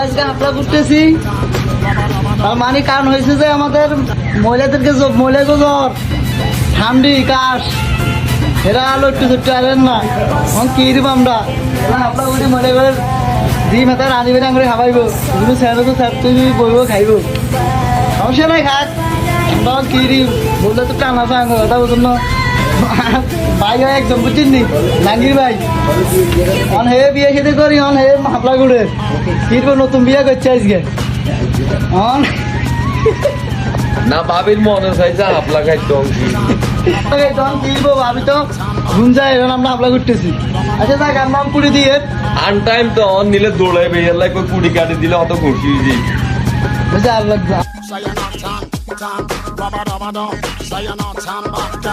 আজকে হাফলা করতেছি তার মানে কারণ হয়েছে যে আমাদের মহিলাদেরকে মহিলাকে জ্বর ঠান্ডি কাশ এরা আলো একটু ছোট্ট আলেন না এখন কি দিব আমরা হাফলা করি মহিলাদের দি মাথায় রানি বেড়ে করে খাবাইব কিন্তু স্যার তো স্যার তুমি বইব খাইব সমস্যা নাই খাক আমরা কি দিব বললে তো টানা চায় কথা বলুন না ভাই হয় একদম বুঝছেন নি নাঙ্গির ভাই অন হে বিয়ে খেতে করি অন হে হাফলা করে কিরব নতুন বিয়ে করছে আজকে অন না ভাবির মনে চাইছে হাফলা খাইতে তখন কিনবো ভাবি তো ঘুম যায় এখন আমরা হাফলা করতেছি আচ্ছা থাক আর নাম পুরি দিয়ে আন টাইম তো অন নিলে দৌড়াই বেরিয়ে লাগে কুড়ি কাটি দিলে অত খুশি হয়ে বুঝে আর লাগবে Say you're not tan, tan, rubber, rubber, dub. Say you're not tan, back.